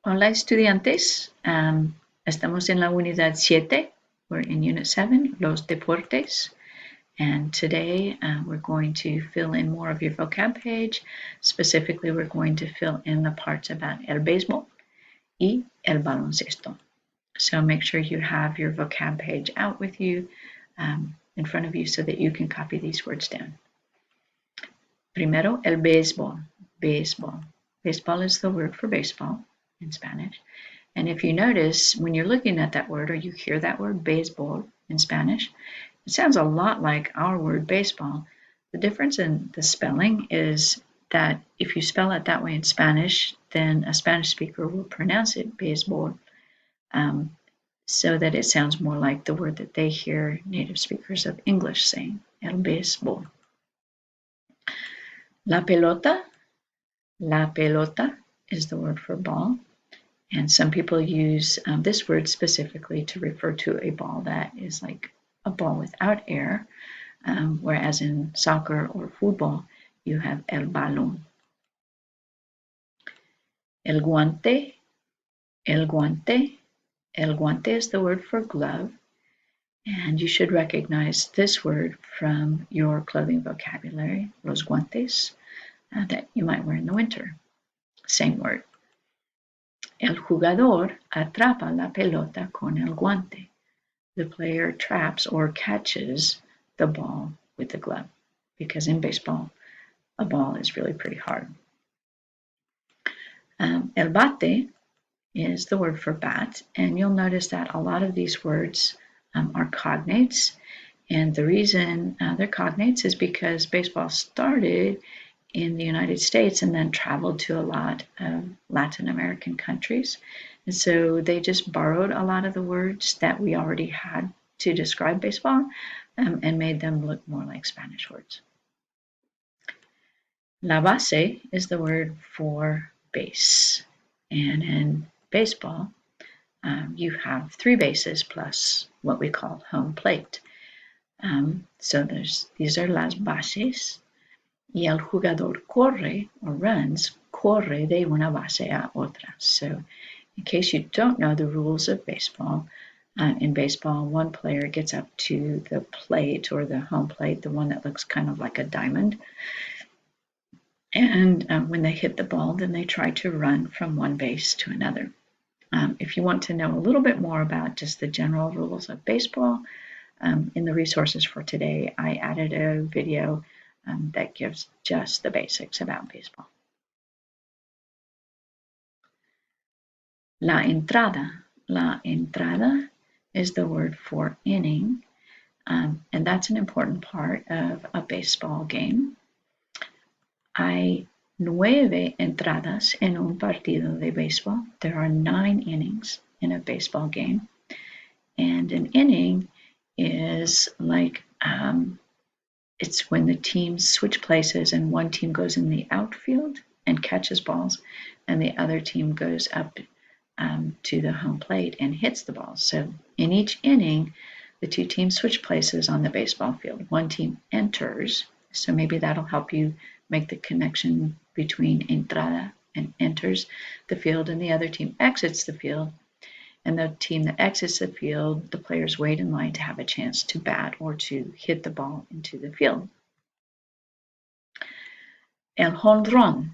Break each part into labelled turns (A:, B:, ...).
A: Hola estudiantes, estamos en la unidad 7, we're in unit 7, los deportes, and today we're going to fill in more of your vocab page. Specifically, we're going to fill in the parts about el béisbol y el baloncesto. So make sure you have your vocab page out with you in front of you so that you can copy these words down. Primero, el béisbol, béisbol. Baseball is the word for baseball in Spanish. And if you notice, when you're looking at that word or you hear that word baseball in Spanish, it sounds a lot like our word baseball. The difference in the spelling is that if you spell it that way in Spanish, then a Spanish speaker will pronounce it baseball, so that it sounds more like the word that they hear native speakers of English saying, el béisbol. La pelota is the word for ball. And some people use this word specifically to refer to a ball that is like a ball without air, whereas in soccer or football, you have el balón. El guante is the word for glove, and you should recognize this word from your clothing vocabulary, los guantes, that you might wear in the winter. Same word. El jugador atrapa la pelota con el guante. The player traps or catches the ball with the glove, because in baseball, a ball is really pretty hard. El bate is the word for bat, and you'll notice that a lot of these words are cognates, and the reason they're cognates is because baseball started in the United States and then traveled to a lot of Latin American countries. And so they just borrowed a lot of the words that we already had to describe baseball and made them look more like Spanish words. La base is the word for base. And in baseball, you have 3 bases plus what we call home plate. So these are las bases. Y el jugador corre or runs, corre de una base a otra. So in case you don't know the rules of baseball, in baseball, one player gets up to the plate or the home plate, the one that looks kind of like a diamond. And when they hit the ball, then they try to run from one base to another. If you want to know a little bit more about just the general rules of baseball, in the resources for today, I added a video that gives just the basics about baseball. La entrada is the word for inning, and that's an important part of a baseball game. Hay 9 entradas en un partido de béisbol. There are 9 innings in a baseball game, and an inning is like it's when the teams switch places and one team goes in the outfield and catches balls, and the other team goes up to the home plate and hits the balls. So in each inning, the 2 teams switch places on the baseball field. One team enters, so maybe that'll help you make the connection between entrada and enters the field, and the other team exits the field. And the team that exits the field, the players wait in line to have a chance to bat or to hit the ball into the field. El jonrón,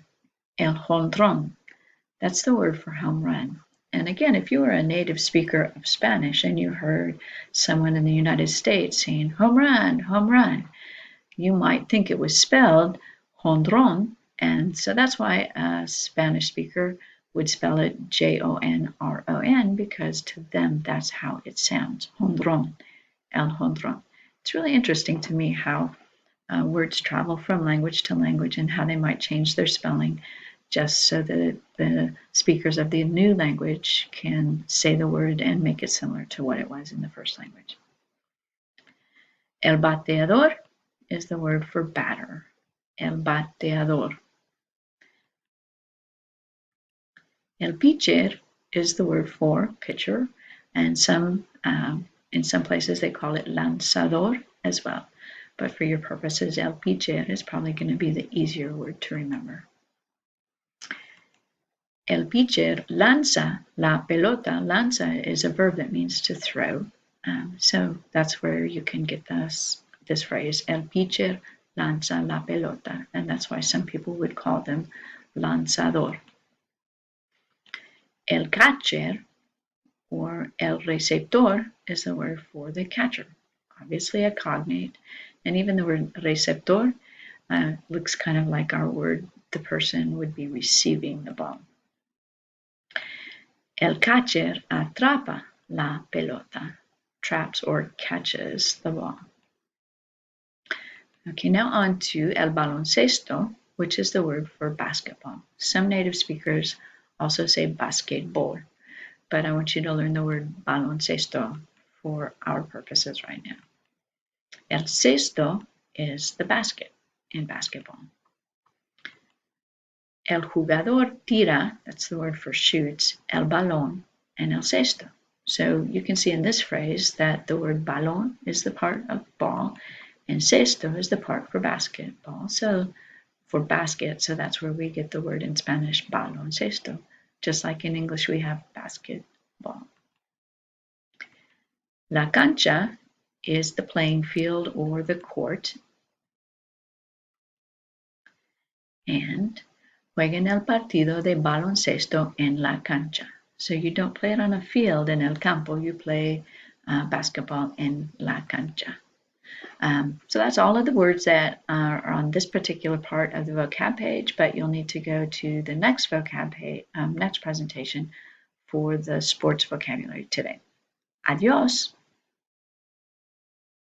A: that's the word for home run. And again, if you were a native speaker of Spanish and you heard someone in the United States saying home run, you might think it was spelled jonrón, and so that's why a Spanish speaker would spell it Jonron, because to them that's how it sounds, jonrón, el jonrón. It's really interesting to me how words travel from language to language and how they might change their spelling just so that the speakers of the new language can say the word and make it similar to what it was in the first language. El bateador is the word for batter, el bateador. El pitcher is the word for pitcher, and in some places they call it lanzador as well. But for your purposes, el pitcher is probably going to be the easier word to remember. El pitcher lanza la pelota. Lanza is a verb that means to throw. So that's where you can get this phrase, el pitcher lanza la pelota. And that's why some people would call them lanzador. El catcher or el receptor is the word for the catcher. Obviously a cognate. And even the word receptor looks kind of like our word, the person would be receiving the ball. El catcher atrapa la pelota, traps or catches the ball. Okay, now on to el baloncesto, which is the word for basketball. Some native speakers also say basketball, but I want you to learn the word baloncesto for our purposes right now. El cesto is the basket in basketball. El jugador tira, that's the word for shoots, el balón and el cesto. So you can see in this phrase that the word balón is the part of ball and cesto is the part for basketball. So for basket, so that's where we get the word in Spanish baloncesto. Just like in English we have basketball. La cancha is the playing field or the court. And juegan el partido de baloncesto en la cancha. So you don't play it on a field in el campo, you play basketball in la cancha. So that's all of the words that are on this particular part of the vocab page, but you'll need to go to the next vocab page, next presentation for the sports vocabulary today. Adios.